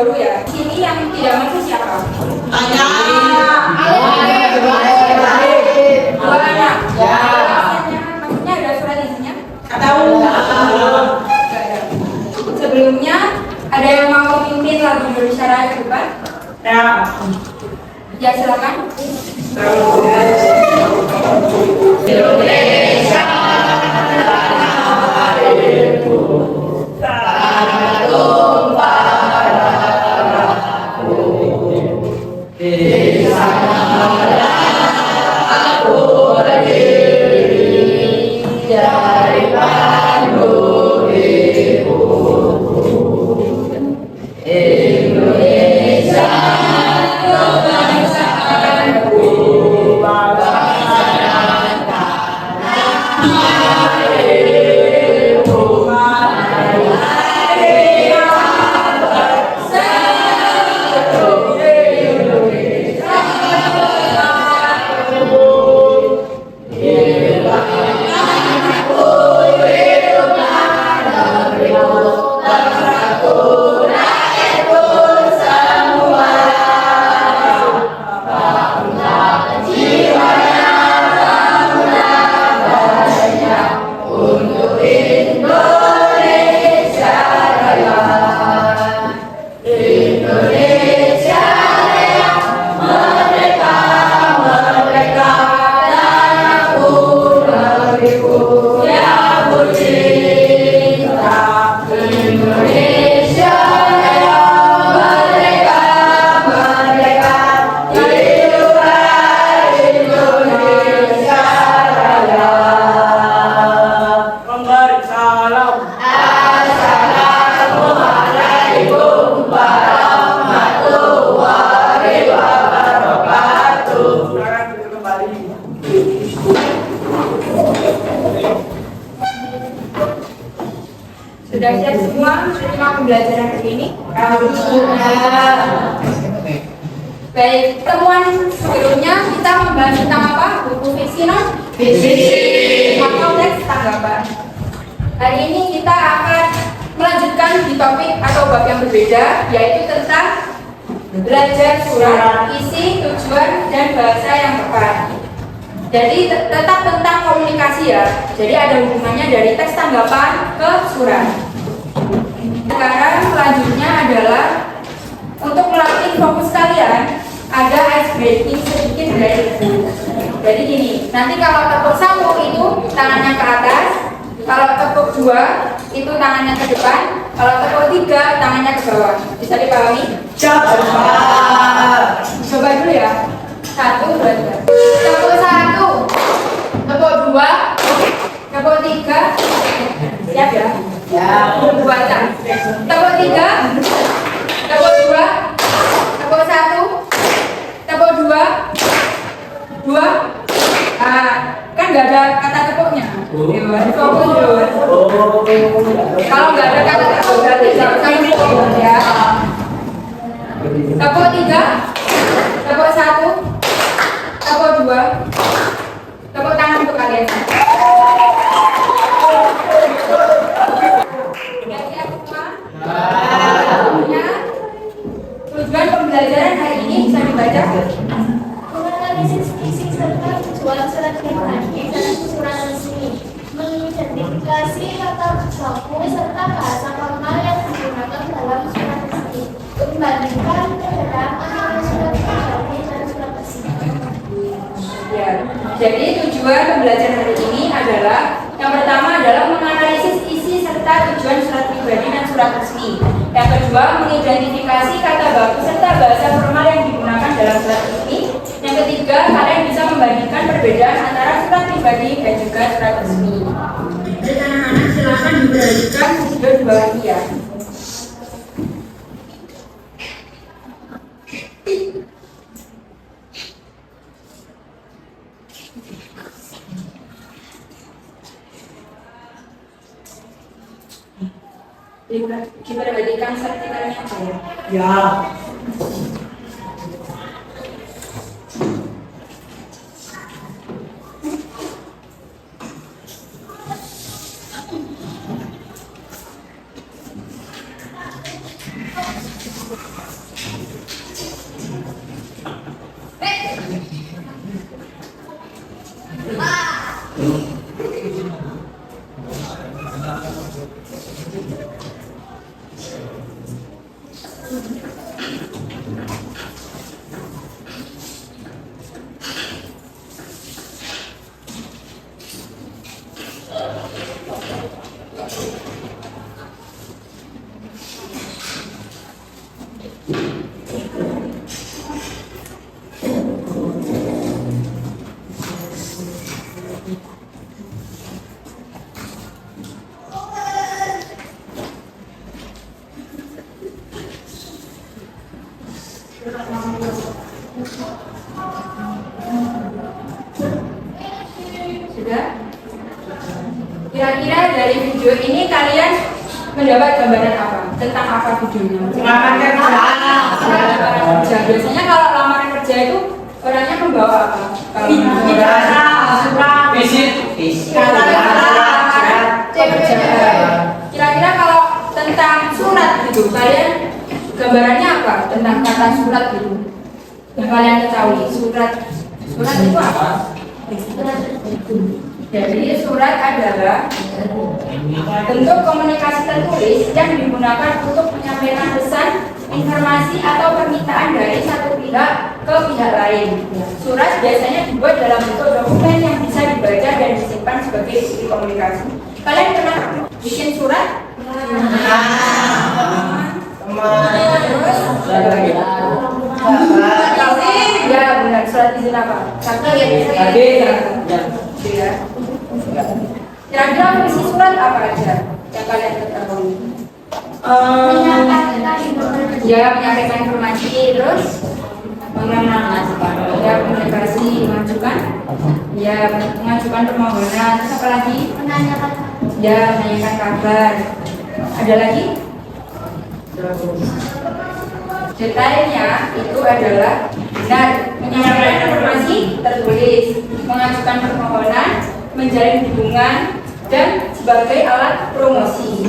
dahulu ya. Sini yang tidak masuk siapa? Tanya. Dua anak. Ya. Maksudnya ada surat isinya? Tahu. Enggak ada. Sebelumnya ada yang mau memimpin lagu Indonesia Raya ke depan? Ya. Ya silakan. Indonesia. Sudah siap semua menerima pembelajaran hari ini? Baik, temuan sebelumnya kita membahas tentang apa? Buku fiksi non? Fiksi. Atau teks tanggapan. Hari ini kita akan melanjutkan di topik atau bab yang berbeda, yaitu tentang belajar surat, isi, tujuan, dan bahasa yang tepat. Jadi tetap tentang komunikasi ya. Jadi ada hubungannya dari teks tanggapan ke surat. Sekarang selanjutnya adalah untuk melatih fokus kalian, ada ice breaking sedikit dari ibu. Jadi gini, nanti kalau tepuk 1 itu tangannya ke atas, kalau tepuk 2 itu tangannya ke depan, kalau tepuk 3 tangannya ke bawah. Bisa dipahami? Coba dulu ya. 1, 2, 3. Tepuk 1, tepuk 2, tepuk 3. Siap ya? Ya. Baca. Tepuk 3, tepuk 2, tepuk 1, tepuk 2, 2. Kan nggak ada kata tepuknya. Fokus dulu. Kalau nggak ada kata tepuk berarti nggak usah tepuk ya. Tepuk 3, tepuk 1, tepuk 2, tepuk tangan untuk kalian. Siap-siap semua? Ya. Tujuan pembelajaran hari ini bisa dibaca. Menganalisis isi serta tujuan surat pribadi dan surat resmi, mengidentifikasi kata baku serta bahasa formal yang digunakan dalam surat resmi, membandingkan perbedaan antara surat pribadi dan surat resmi. Ya, jadi tujuan pembelajaran hari ini adalah yang pertama adalah menganalisis isi serta tujuan surat pribadi dan surat resmi. Yang kedua, mengidentifikasi kata baku serta bahasa formal yang digunakan dalam surat resmi. Yang ketiga, kalian bisa membandingkan perbedaan antara surat pribadi dan juga surat resmi. Jadi anak-anak silakan diperhatikan video di bawah ini ya. Diperhatikan sertifikalnya apa ya? Ya. Sudah? Kira-kira dari video ini kalian mendapat gambaran apa? Tentang apa videonya? Lamaran kerja. Lamaran kerja. Biasanya kalau lamaran kerja itu orangnya membawa apa? Kalau Surat. Visit. Kira-kira kalau tentang surat gitu, kalian gambarannya apa? Tentang kata surat gitu. Yang kalian ketahui, surat itu apa? Jadi surat adalah bentuk komunikasi tertulis yang digunakan untuk menyampaikan pesan, informasi atau permintaan dari satu pihak ke pihak lain. Surat biasanya dibuat dalam bentuk dokumen yang bisa dibaca dan disimpan sebagai bukti komunikasi. Kalian pernah bikin surat? Terus? Ya benar, surat izin apa? Ya. Kira-kira fungsi surat apa aja yang kalian ketahui? Ya, menyampaikan informasi, terus komunikasi, mengajukan permohonan, terus apa lagi? Menanyakan kabar. Ada lagi? Detailnya itu adalah benar, menyampaikan informasi tertulis, mengajukan permohonan, menjalin hubungan, dan sebagai alat promosi.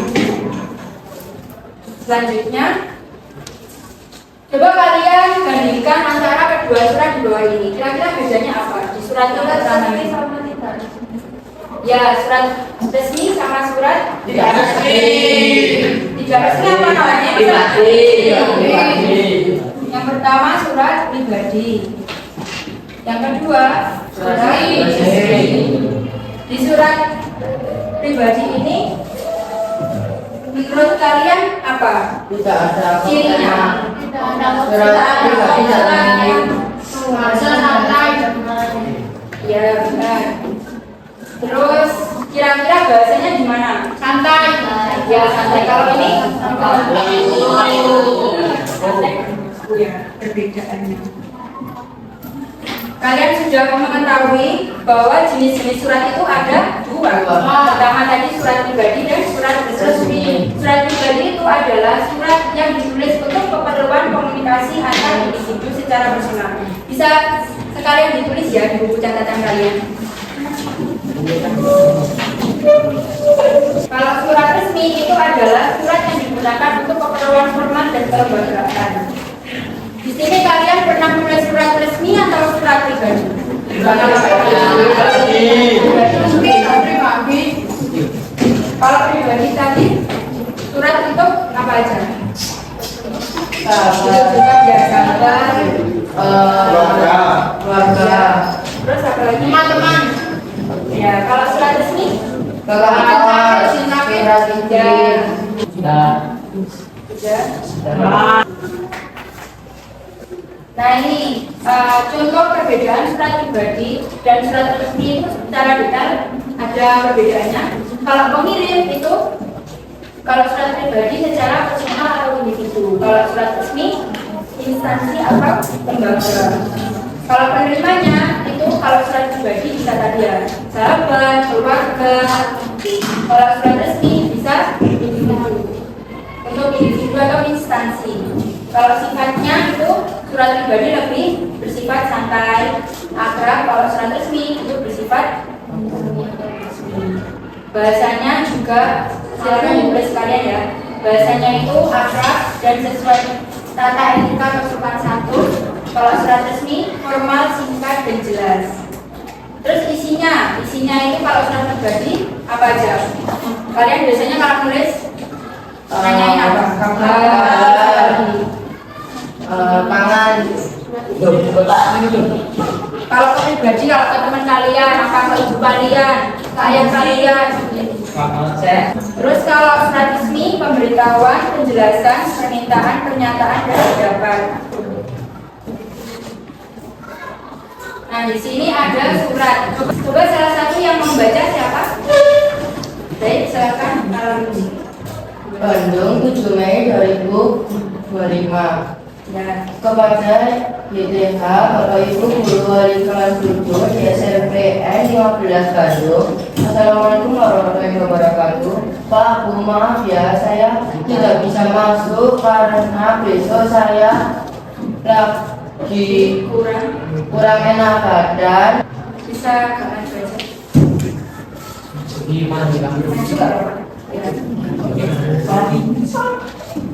Selanjutnya, coba kalian bandingkan antara kedua surat di bawah ini. Kira-kira bedanya apa? Di surat yang pertama ini. Ya, surat resmi sama surat Tidak resmi. Tidak resmi apa namanya? Pribadi. Yang pertama surat pribadi. Yang kedua surat resmi. Di surat pribadi ini menurut kalian apa Tidak ada cirinya? Ya benar. Terus kira-kira bahasanya gimana? Santai. Ya santai. Kalau ini ya perbedaannya. Kalian sudah mengetahui bahwa jenis-jenis surat itu ada dua. Pertama tadi surat pribadi dan surat resmi. Surat pribadi itu adalah surat yang ditulis untuk keperluan komunikasi antar individu secara personal. Bisa sekalian ditulis ya di buku catatan kalian. Kalau surat resmi itu adalah surat yang digunakan untuk keperluan formal dan kelembagaan. Di sini kalian pernah menulis surat resmi atau surat pribadi? Kalau pribadi tadi surat untuk apa aja? Keluarga. Terus apa lagi? Teman-teman. Ya, kalau surat resmi? Surat Nah ini contoh perbedaan surat pribadi dan surat resmi itu secara detail ada perbedaannya. Kalau pengirim itu kalau surat pribadi secara personal atau individu, kalau surat resmi instansi atau lembaga. Kalau penerimanya itu kalau surat pribadi bisa tadi ya sahabat, keluarga. Kalau surat resmi bisa individu, untuk individu atau instansi. Kalau sifatnya itu surat pribadi lebih bersifat santai, akrab. Kalau surat resmi itu bersifat bahasanya juga silakan ditulis sekalian ya. Bahasanya itu akrab dan sesuai tata etika kesopan santun. Kalau surat resmi formal, singkat dan jelas. Terus isinya itu kalau surat pribadi apa aja? Kalian biasanya kalau nulis nanyain apa? Kabar. Pangan. Kalau ke pribadi, kalau ke teman kalian, apa ke ibu kalian, ke ayah kalian, Terus kalau surat resmi, pemberitahuan, penjelasan, permintaan, pernyataan, dan pendapat. Nah, di sini ada surat. Coba salah satu yang membaca siapa? Baik, silakan. Bandung 7 Mei 2025. Ya. Kepada YTH, Bapak Ibu Guru Wali kelas 7 di SMPN 15 Bandung. Assalamualaikum warahmatullahi wabarakatuh. Pak, Bu, maaf ya, saya tidak bisa masuk karena besok saya lagi kurang enak badan. Bisa kalian baca. Maju nggak, Bapak?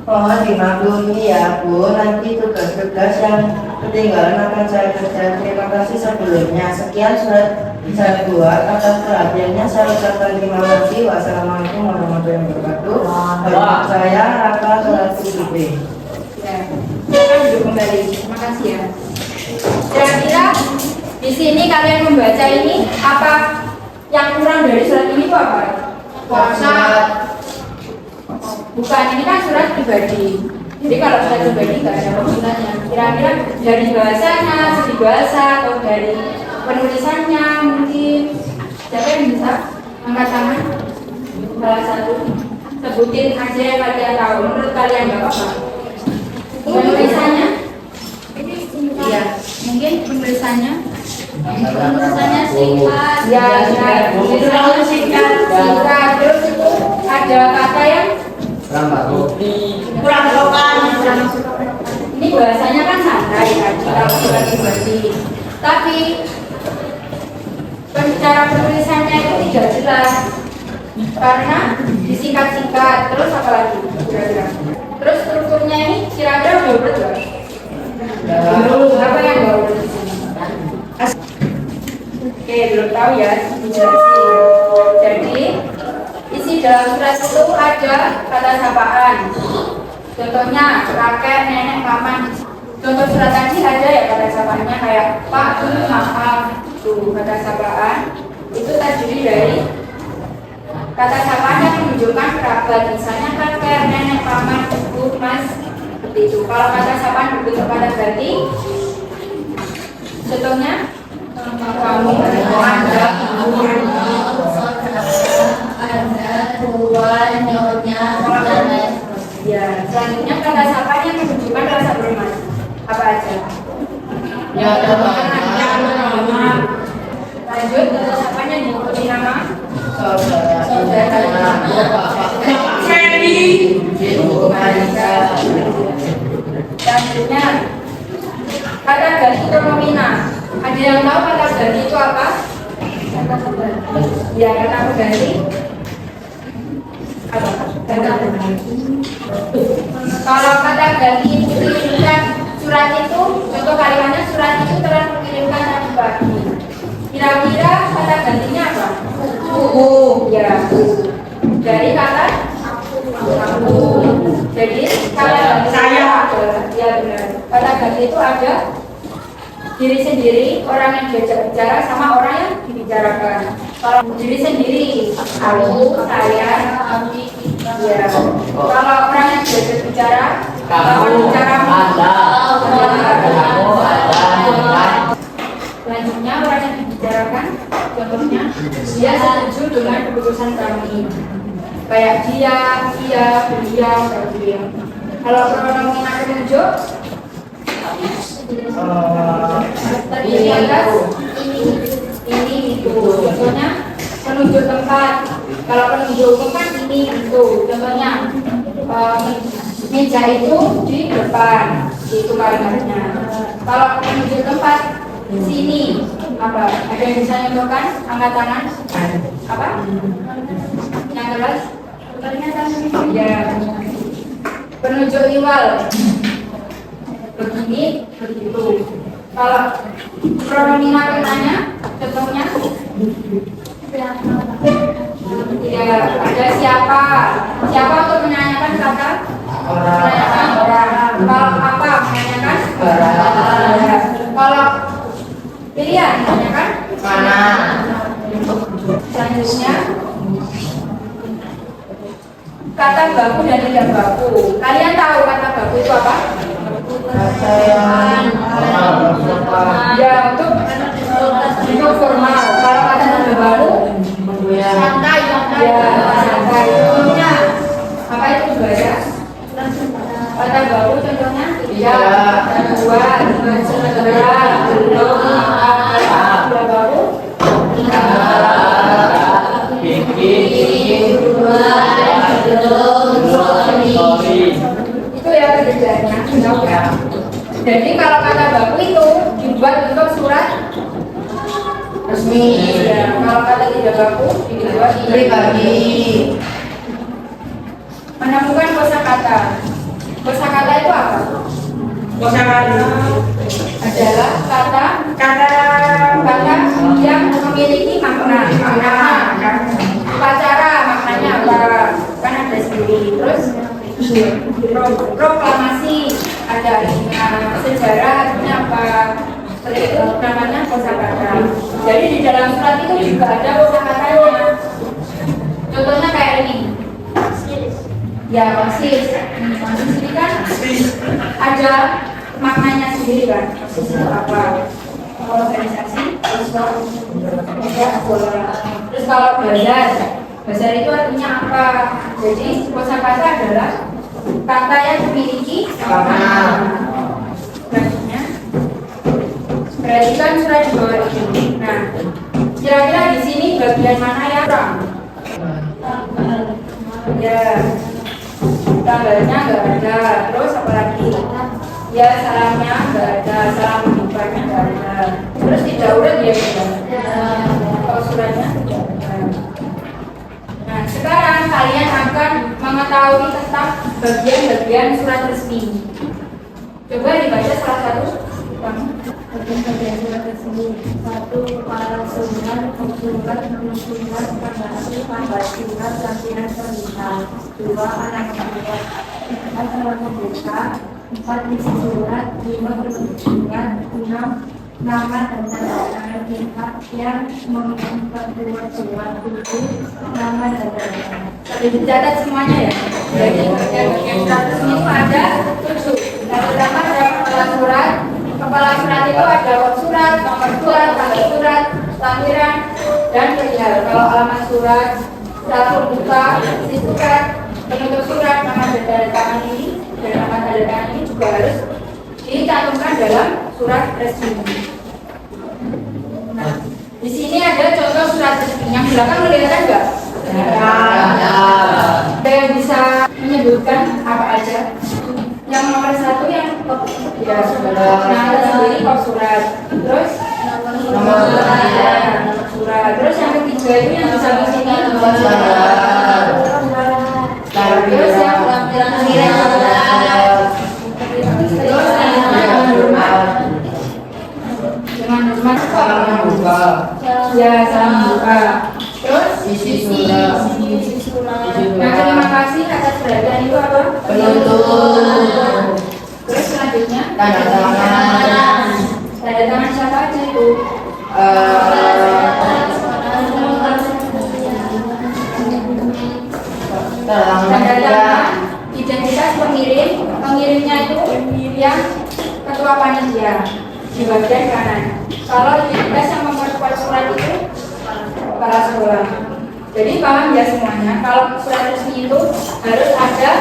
Mohon dimaklumi ya Bu, nanti tugas-tugas yang ketinggalan akan saya kerjakan. Terima kasih sebelumnya. Sekian surat saya buat. Atas perhatiannya saya ucapkan terima kasih. Wassalamualaikum warahmatullahi wabarakatuh. Saya Raka kelas 7B. Ya, silakan duduk kembali. Terima kasih ya. Kira-kira di sini kalian membaca ini apa yang kurang dari surat ini itu apa? Puasa. Bukan, ini kan surat pribadi. Jadi kalau surat pribadi nggak ada penggunanya. Kira-kira dari bahasanya, segi bahasa, atau dari penulisannya mungkin. Siapa yang bisa angkat tangan? Salah satu. Sebutin aja yang kalian tahu. Menurut kalian nggak apa-apa. Penulisannya? Iya, mungkin penulisannya. Penulisannya singkat. Ya, penulisannya singkat. Terus itu ada kata yang kurang sopan. Ini bahasanya kan santai kan, kita surat pribadi. Tapi cara penulisannya itu tidak jelas karena disingkat-singkat. Terus apa lagi? Kira-kira. Terus strukturnya ini kira-kira udah betul nggak? Apa yang nggak betul? Oke, belum tahu ya, dijelasin. Jadi isi dalam surat itu ada kata sapaan. Contohnya kakek, nenek, paman. Contoh surat tadi ada ya kata sapaannya kayak Pak, Bu, maaf. Tuh kata sapaan itu terdiri dari kata sapaan yang menunjukkan kerabat. Misalnya kakek, nenek, paman, ibu, mas. Seperti itu. Kalau kata sapaan berbentuk kata ganti, contohnya kamu, anda, ibu, tuan, nyonya, ya. Selanjutnya kata sapaan yang menunjukkan rasa hormat. Apa aja? Ya, Lanjut, kata sapaan yang diikuti nama saudara, Ibu Marisa. Selanjutnya kata ganti pronomina. Ada yang tahu kata ganti itu apa? Ya, kata ganti. Kalau kata ganti itu dikirimkan surat itu, contoh kalimatnya surat itu telah mengirimkan tadi pagi. Kira-kira kata gantinya apa? Aku. Ya. Dari kata aku. Jadi kata ganti saya adalah ya benar. Kata ganti itu ada diri sendiri, orang yang diajak bicara sama orang yang dibicarakan. Kalau diri sendiri, aku, saya, ya. Kalau orang yang diajak bicara, kamu, anda, selanjutnya orang yang dibicarakan, contohnya dia setuju dengan keputusan kami. Kayak dia, beliau, beliau. Kalau pronomen penunjuk terdiri atas ini itu. Contohnya penunjuk tempat. Kalau penunjuk tempat ini itu. Contohnya meja itu di depan. Itu kalimatnya. Kalau penunjuk tempat sini apa? Ada yang bisa nyontohkan? Angkat tangan. Apa? Yang jelas? Ya. Penunjuk iwal. Begini, begitu. Kalau pronomina katanya, contohnya ya ada siapa untuk menanyakan kata menanyakan orang. Kalau apa menanyakan orang. Kalau pilihan menanyakan mana. Selanjutnya kata baku dan tidak baku. Kalian tahu kata baku itu apa? Kata yang Ya, untuk formal. Kalau kata tidak baku, Santai, santai. ya santai. Contohnya apa itu ibadah? Kata baku contohnya ya, buat, segera, belum, sudah baku. Itu ya kerjanya. Jadi kalau kata baku itu dibuat untuk surat resmi. ya, kalau kata tidak baku dibuat Pribadi. Menemukan kosakata. Kosakata itu apa? Kosakata Adalah kata yang memiliki makna. Upacara maknanya apa? Kan ada sendiri. Terus proklamasi ada artinya, sejarah artinya apa? Seperti itu namanya kosakata. Jadi di dalam surat itu juga ada kosakatanya. Contohnya kayak ini. Ya, persis. Persis ini kan ada maknanya sendiri kan. Persis itu apa? Organisasi, terus kalau bazar itu artinya apa? Jadi kosakata adalah kata yang memiliki makna. Selanjutnya, perhatikan surat di bawah ini. Nah, kira-kira di sini bagian mana yang kurang? Ya, tanggalnya nggak ada. Terus apa lagi? Ya, salamnya nggak ada. Salam membukanya nggak ada. Terus tidak urut ya tidak ada. Kalau suratnya tidak ada. Nah, sekarang kalian akan mengetahui tentang bagian-bagian surat resmi. Coba dibaca salah satu. Bagian surat resmi. 1. Kepala surat, surat, surat, tanggal surat, latihan perintah. 2. Anak surat. 4. Anak membuka. 4. Isi surat. 5. Bentuk surat. 6. Nama dan tanda tangan pihak yang memperbuat surat. 7. Nama dan tanda tangan. Tapi dicatat semuanya ya. Jadi bagian surat resmi itu ada 7. Yang pertama ada kepala surat. Kepala surat itu ada surat, nomor surat, tanggal surat, lahiran, dan perihal. Kalau alamat surat, satu buka, isi surat, penutup surat, nama dan tanda tangan ini, dan nama tanda tangan ini juga harus dicantumkan dalam surat resmi. Nah, di sini ada contoh surat resmi. Yang belakang kelihatan enggak? Ada yang bisa menyebutkan apa aja? Yang nomor 1 yang ya nama sendiri kok surat. Terus Nomor surat. Terus yang ketiga itu yang bisa di sini terus yang lampiran terus dengan hormat salam membuka. ya salam buka. Terus Isi surat. nah terima kasih atas perhatian itu apa? Penutup. Terus selanjutnya Tanda tangan. tanda tangan siapa aja itu? Tanda tangan identitas pengirim. Pengirimnya itu yang ketua panitia di bagian kanan. Kalau identitas yang memperkuat surat itu kepala sekolah. Jadi paham ya semuanya. Kalau surat resmi itu harus ada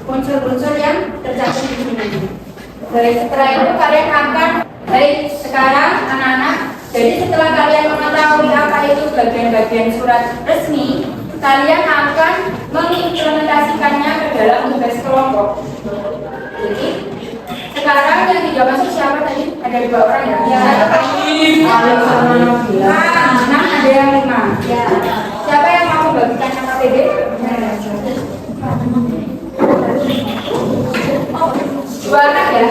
unsur-unsur yang tercantum di sini. Dari setelah itu kalian akan sekarang anak-anak. Jadi setelah kalian mengetahui apa itu bagian-bagian surat resmi, kalian akan mengimplementasikannya ke dalam tugas kelompok. Jadi sekarang yang tidak masuk siapa tadi? Ada 2 orang ya? Ya. Nah, ada yang 5. Ya. Siapa yang mau membagikan nama PD? Dua anak ya?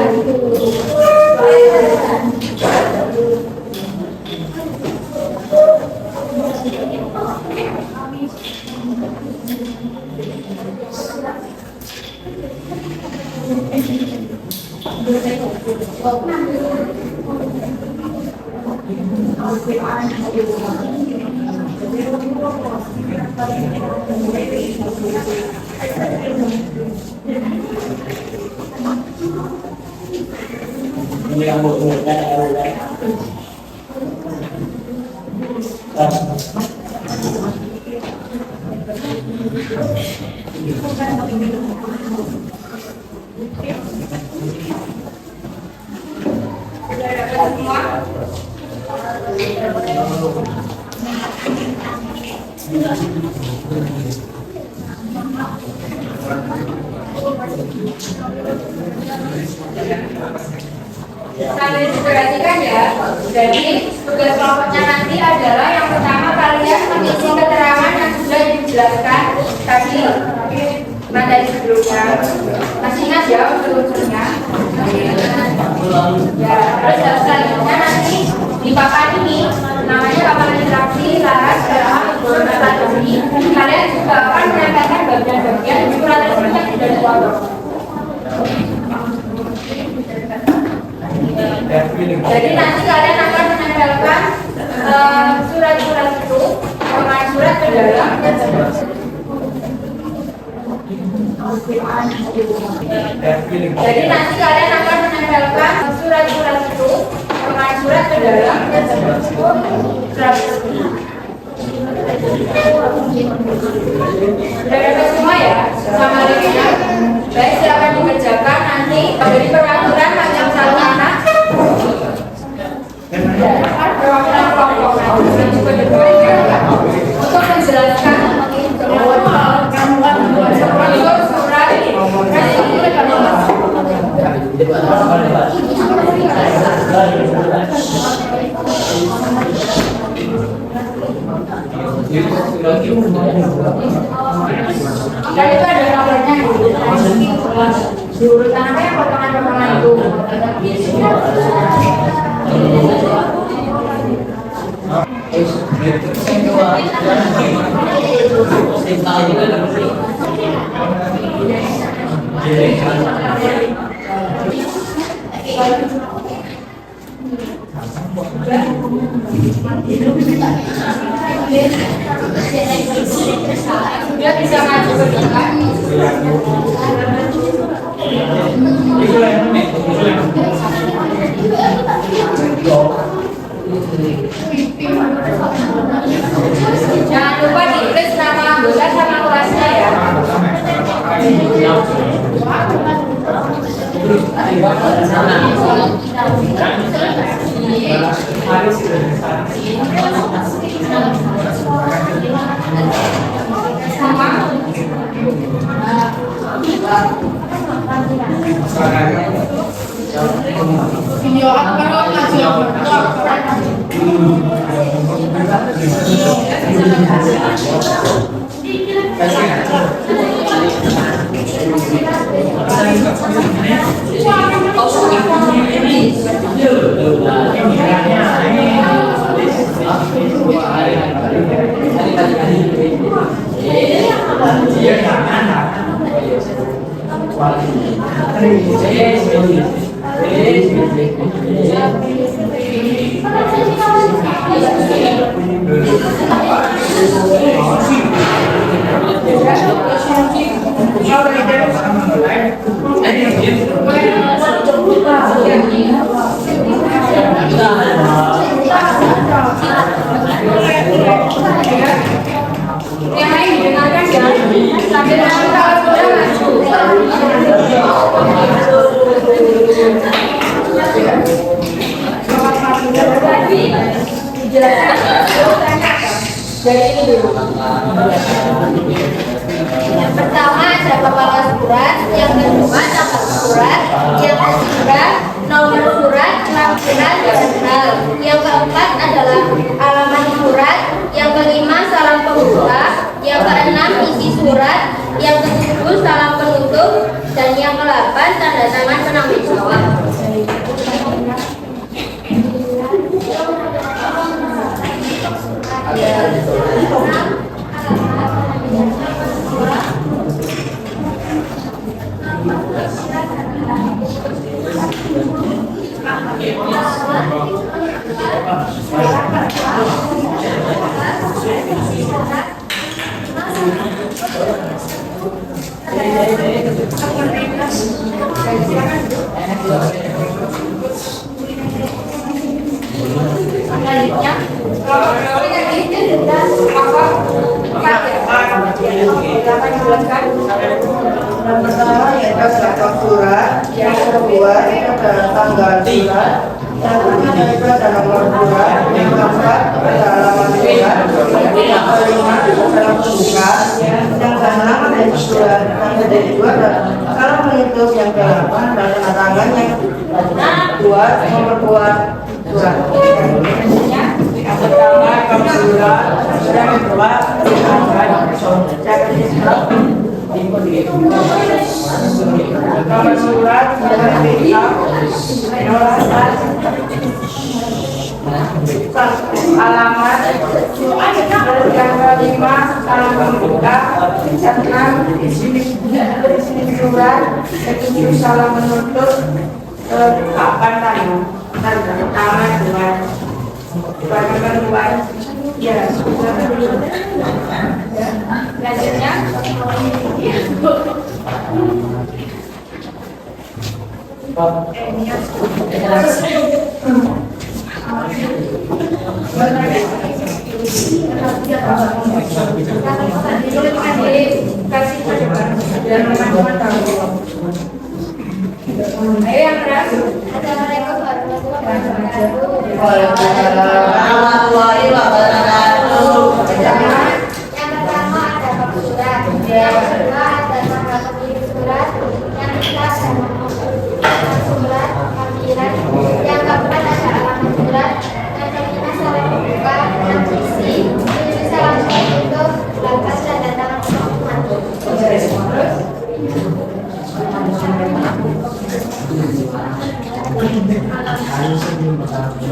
Sudah dapat semua? Kalian perhatikan ya. Jadi tugas kelompoknya nanti adalah yang pertama kalian mengisi keterangan yang sudah dijelaskan tadi materi sebelumnya. Masih ingat ya unsur-unsurnya? Ya, terus yang selanjutnya nanti di papan ini namanya papan interaksi laras strategi. Kalian juga akan menempelkan bagian-bagian surat tersebut yang sudah dipotong. Jadi nanti kalian akan menempelkan surat-surat itu, potongan surat ke dalam. Jadi nanti kalian akan menempelkan surat-surat itu, potongan surat ke dalam surat tersebut. Sudah dapat semua ya? Sama dengan baik, silakan dikerjakan nanti dari peraturan macam satu anak. Perwakilan kelompok dan juga untuk menjelaskan dan itu ada nomornya diurutan apa ya, potongan-potongan itu. Sudah bisa maju ke depan. Jangan lupa ditulis nama anggota sama kelasnya ya. Video apa yang lain didengarkan ya, sambil nanti kalau sudah maju. Lagi dijelaskan dari ini dulu. Yang pertama ada kepala surat, yang kedua nama surat, yang ketiga nomor surat, lampiran dan hal. Yang keempat adalah alamat surat, yang kelima salam pembuka, yang keenam isi surat, yang ketujuh salam penutup, dan yang kedelapan tanda tangan penanggung jawab. Kelompok berapa tadi? Kelompok 4 ya? Silakan dijelaskan. Yang pertama yaitu adalah surat, yang kedua itu adalah tanggal surat, yang ketiga itu adalah nomor surat, yang keempat adalah alamat surat, yang kelima adalah pembuka, yang keenam adalah surat, yang kedua adalah kalau menutup, yang kedelapan adalah tanda tangan, yang kedua nomor buat surat. Yang pertama kamu surat, yang kedua nomor surat yang ketiga alamat yang kelima salam pembuka, yang enam isi surat, ketujuh salam menutup, delapan tanda tangan dua ya Selanjutnya. Kasih biar teman-teman tahu. Ayo yang keras. Assalamualaikum warahmatullahi wabarakatuh. Waalaikumsalam warahmatullahi wabarakatuh. Yang pertama ada bab surat, yang kedua ada nama pemilik surat, yang ketiga ada nomor surat, panggilan, yang keempat ada alamat surat, yang kelima salam pembuka, yang isi, tujuh salam penutup, 8 tanda tangan penghormatan. Yang kelima salam pembuka, yang keenam isi, tanda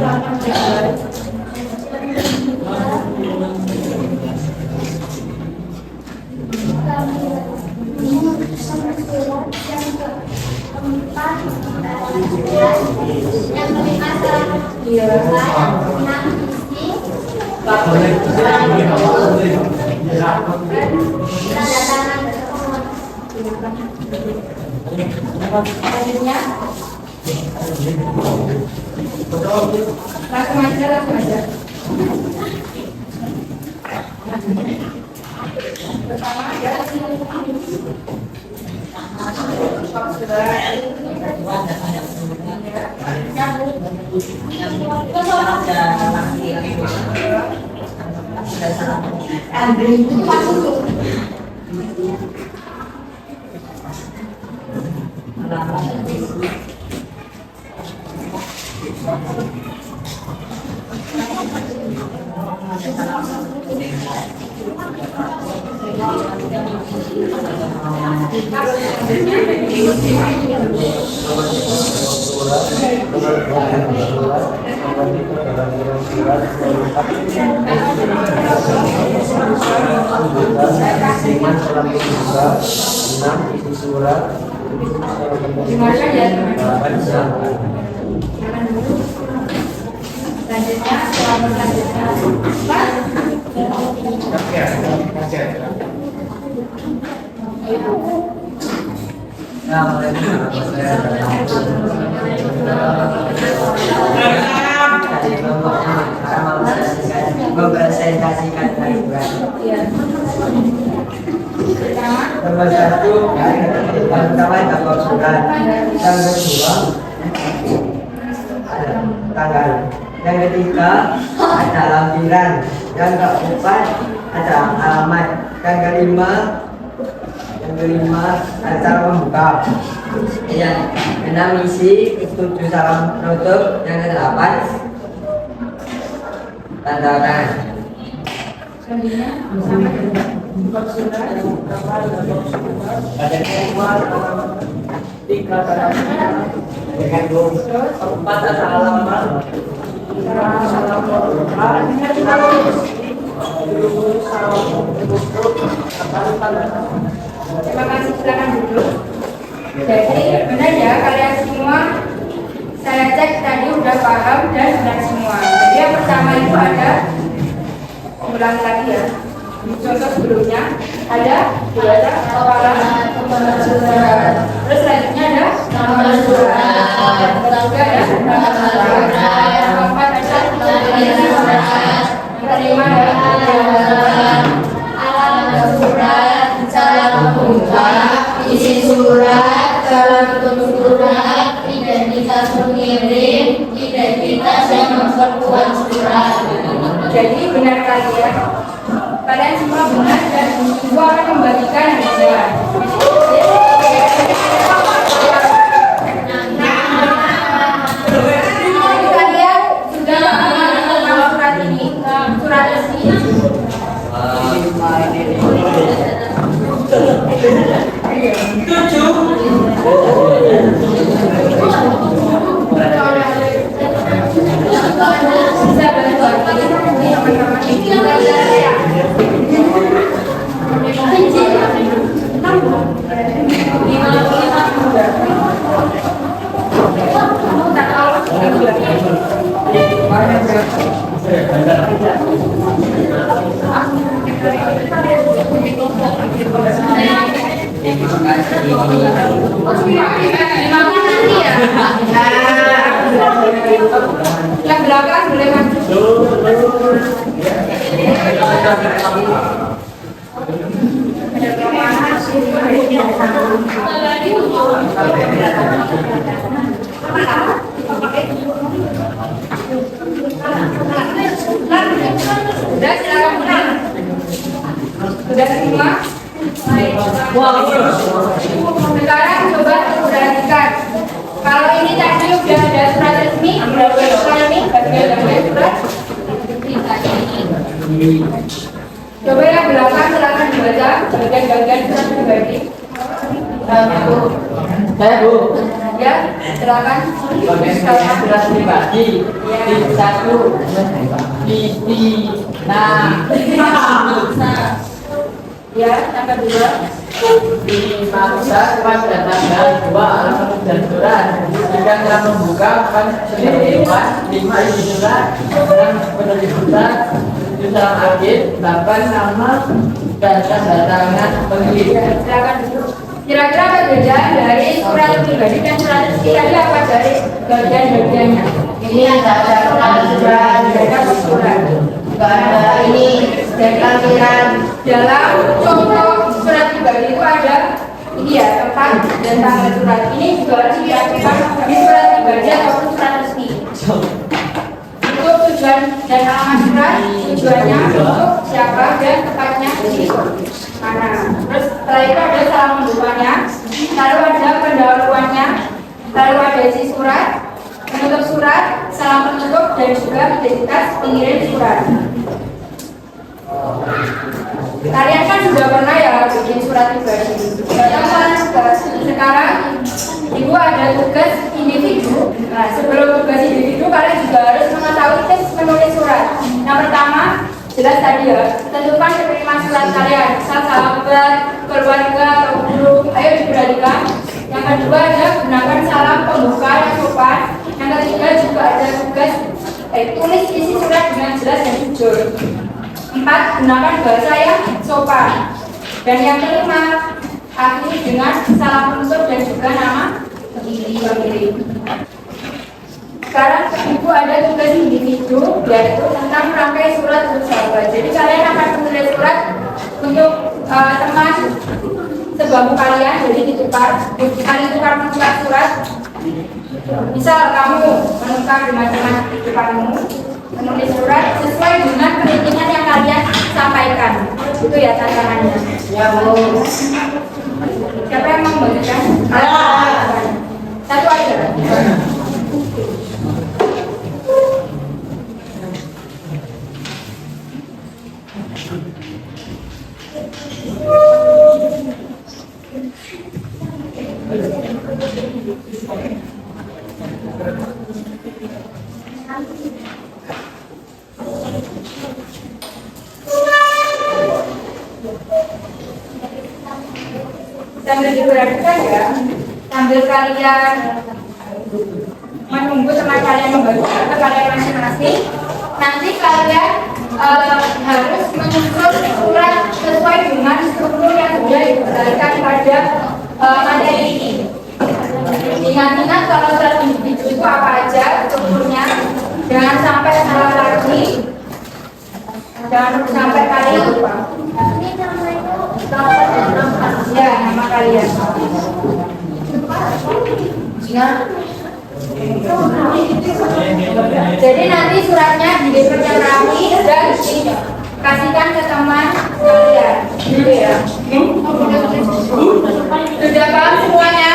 tangan Selanjutnya. Langsung aja. Pertama ada dimakan ya teman-teman. Selanjutnya, selamat selanjutnya. Mempresentasikan Al-Quran. Pertama, Nomor satu, yang pertama tanggal surat, yang kedua ada tanggal, yang ketiga ada lampiran, yang keempat ada alamat, yang kelima ada cara membuka, yang enam isi, tujuh salam penutup, yang kedelapan tanda tangan. selanjutnya sama ada tiga tanda dengan empat ada alamat Terima kasih, silakan duduk. Jadi benar ya kalian semua, saya cek tadi udah paham dan benar semua. Jadi yang pertama itu ada, ulang lagi ya. Contoh sebelumnya ada dibaca kepala nomor surat. Terus selanjutnya ada nomor surat. Terus juga ada nomor surat. Yang keempat ada nomor surat. pembuka, isi surat, salah bentuk surat, identitas pengirim, identitas yang memperkuat surat. Jadi benar kalian, kalian semua benar dan semua akan membagikan hadiah. Kalian sudah mengenal surat ini, surat resmi. Bisa bantu teman-teman ya. Yang belakang boleh maju. Sudah, silakan pulang. Sudah semua? Sekarang coba perhatikan. Kalau ini tadi udah ada surat resmi, berapa surat ini? Bagian surat. Coba yang belakang silakan dibaca bagian-bagian surat pribadi. Saya Bu, Ya, silakan. bagian surat pribadi di 1 isi Ya, yang kedua. di masa pada tanggal 2 alamat dan surat jika telah membuka akan menerima 5 isi surat dan penulis surat itu dalam akhir 8 nama dan tanda tangan pengirim. Silakan dulu. Kira-kira perbedaan dari surat pribadi dan surat resmi tadi apa dari bagian-bagiannya? Ini ada surat, Ada surat. nggak ada ini dan lampiran. Dalam contoh surat pribadi itu ada ini ya tempat dan tanggal surat. Ini juga harus diaktifkan di surat pribadi ataupun surat resmi. Untuk tujuan dan alamat surat, tujuannya untuk siapa dan tempatnya di mana. Terus setelah itu ada salam pembukanya, lalu ada pendahuluannya, lalu ada isi surat, penutup surat, salam penutup dan juga identitas pengirim surat. Kalian kan sudah pernah ya bikin surat pribadi. Sekarang ibu ada tugas individu. Nah, sebelum tugas individu kalian juga harus mengetahui tes menulis surat. Yang pertama jelas tadi ya, tentukan penerima surat kalian, misal sahabat, keluarga atau guru. Ayo diperhatikan. Yang kedua ada gunakan salam pembuka yang sopan. Yang ketiga juga ada tugas tulis isi surat dengan jelas dan jujur. 4. Gunakan bahasa yang sopan. Dan yang kelima, akhiri dengan salam penutup dan juga nama pengirim. Sekarang ibu ada tugas individu yaitu tentang merangkai surat untuk sahabat. Jadi kalian akan menulis surat untuk teman sebangku kalian, jadi ditukar, kalian tukar menukar surat. Misal kamu menukar dengan teman depanmu, menulis surat sesuai dengan penelitian yang kalian sampaikan. Itu ya tantangannya. Ya Bu. Siapa yang mau membagikan? Satu aja. Sambil diperhatikan ya, sambil kalian menunggu teman kalian membagikan ke kalian masing-masing, nanti kalian harus menyusun surat sesuai dengan struktur yang sudah diberikan pada materi ini. Ingat-ingat kalau surat individu itu apa aja strukturnya, jangan sampai salah lagi, jangan sampai kalian lupa. Ini namanya Ya, nama kalian. Jadi nanti suratnya dilipat yang rapi dan kasihkan ke teman kalian. Gitu ya. Sudah paham semuanya?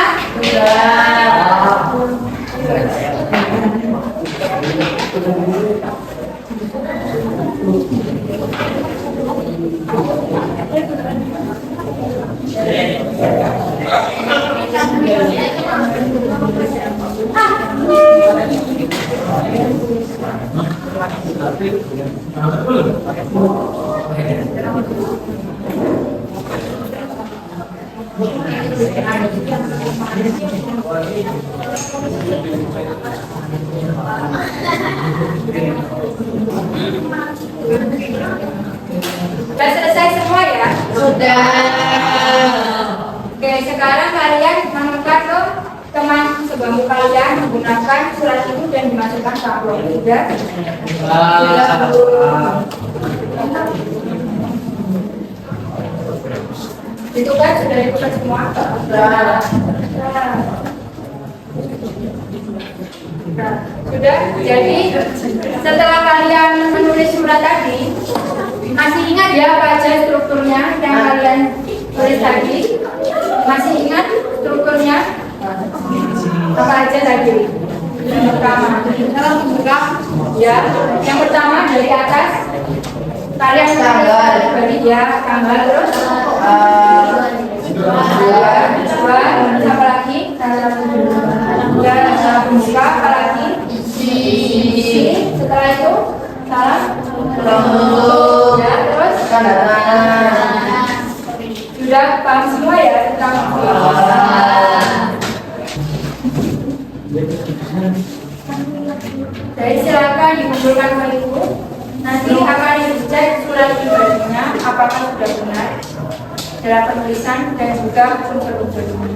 Sudah selesai semua ya? Sudah. Oke, sekarang kalian menemukan ke teman sebangku kalian menggunakan surat itu dan dimasukkan ke amplop. Sudah? Ditukar, sudah ditukar semua? Sudah? Jadi setelah kalian menulis surat tadi, masih ingat ya apa aja strukturnya yang kalian tulis tadi? Masih ingat strukturnya? Apa aja tadi? Yang pertama, ya. Yang pertama dari atas, kalian bagi ya tanggal terus. Dua, apa lagi? Dan pembuka apa lagi? Isi. Setelah itu salam. Ya, terus sudah paham semua ya tentang jadi silakan dikumpulkan ke ibu. Nanti akan dicek surat pribadinya apakah sudah benar dalam penulisan dan juga unsur-unsurnya.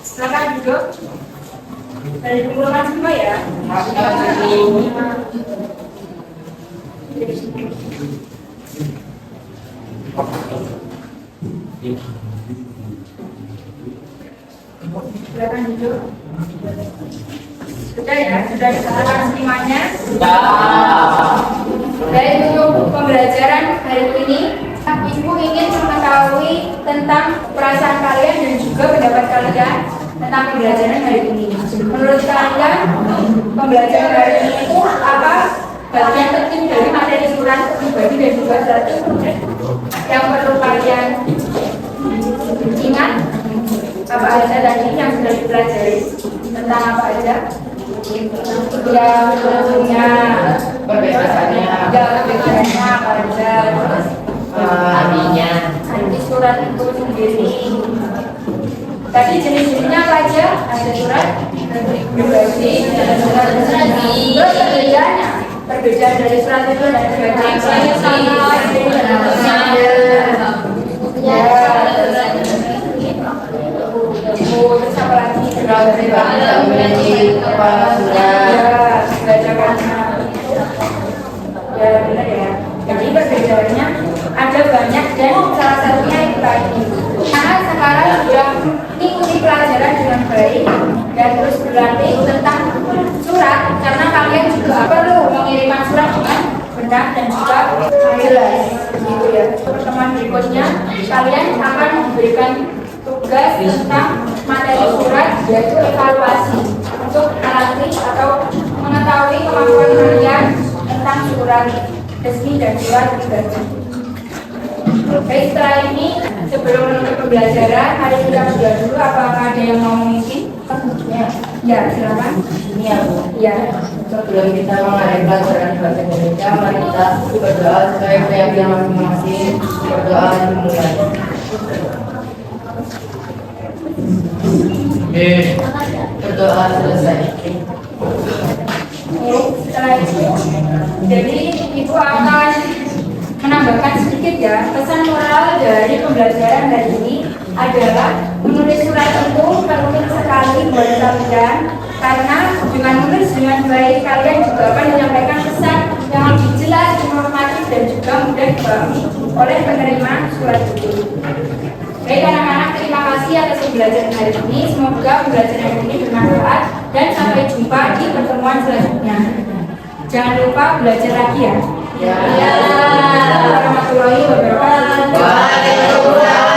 Silakan duduk. Dari kumpulkan semua ya. Silakan duduk. Sudah ya, sudah diserahkan semuanya. Baik, untuk pembelajaran hari ini, Ibu ingin mengetahui tentang perasaan kalian dan juga pendapat kalian tentang pembelajaran hari ini. Menurut kalian, pembelajaran hari ini itu apa bagian penting dari materi surat pribadi dan juga surat yang perlu kalian ingat? Apa aja tadi yang sudah dipelajari? Tentang apa aja? Ya, tentunya Perbedaannya. ya, perbedaannya apa aja? Terus Artinya. arti surat itu sendiri. Tadi jenis-jenisnya apa aja? Ada surat pribadi, ada surat resmi. Terus perbedaannya, perbedaan dari surat itu dan terus apa lagi? Surat pribadi tak memiliki kepala surat. Ya, benar ya. Jadi perbedaannya ada banyak dan salah satunya itu tadi. Karena sekarang sudah mengikuti pelajaran dengan baik dan terus berlatih tentang surat, karena kalian juga perlu mengirimkan surat dengan benar dan juga jelas. Gitu ya. Pertemuan berikutnya kalian akan memberikan tugas tentang materi surat, yaitu evaluasi untuk melatih atau mengetahui kemampuan kalian tentang surat resmi dan surat pribadi. Oke, setelah ini sebelum menutup pembelajaran, hari kita sudah dulu. Apakah ada yang mau mengisi? Ya, silakan. Ini ya Bu. Ya. Sebelum kita menghadapi pelajaran bahasa Indonesia, mari kita berdoa supaya keyakinan masing-masing berdoa dimulai. Oke. Berdoa selesai. Setelah itu, jadi ibu akan menambahkan sedikit ya. Pesan moral dari pembelajaran hari ini adalah menulis surat itu penting sekali buat kalian, karena dengan menulis dengan baik kalian juga akan menyampaikan pesan yang lebih jelas, informatif dan juga mudah dipahami oleh penerima surat itu. Baik anak-anak, terima kasih atas pembelajaran hari ini. Semoga pembelajaran ini bermanfaat dan sampai jumpa di pertemuan selanjutnya. Jangan lupa belajar lagi ya. Ya. Warahmatullahi wabarakatuh. Waalaikumsalam.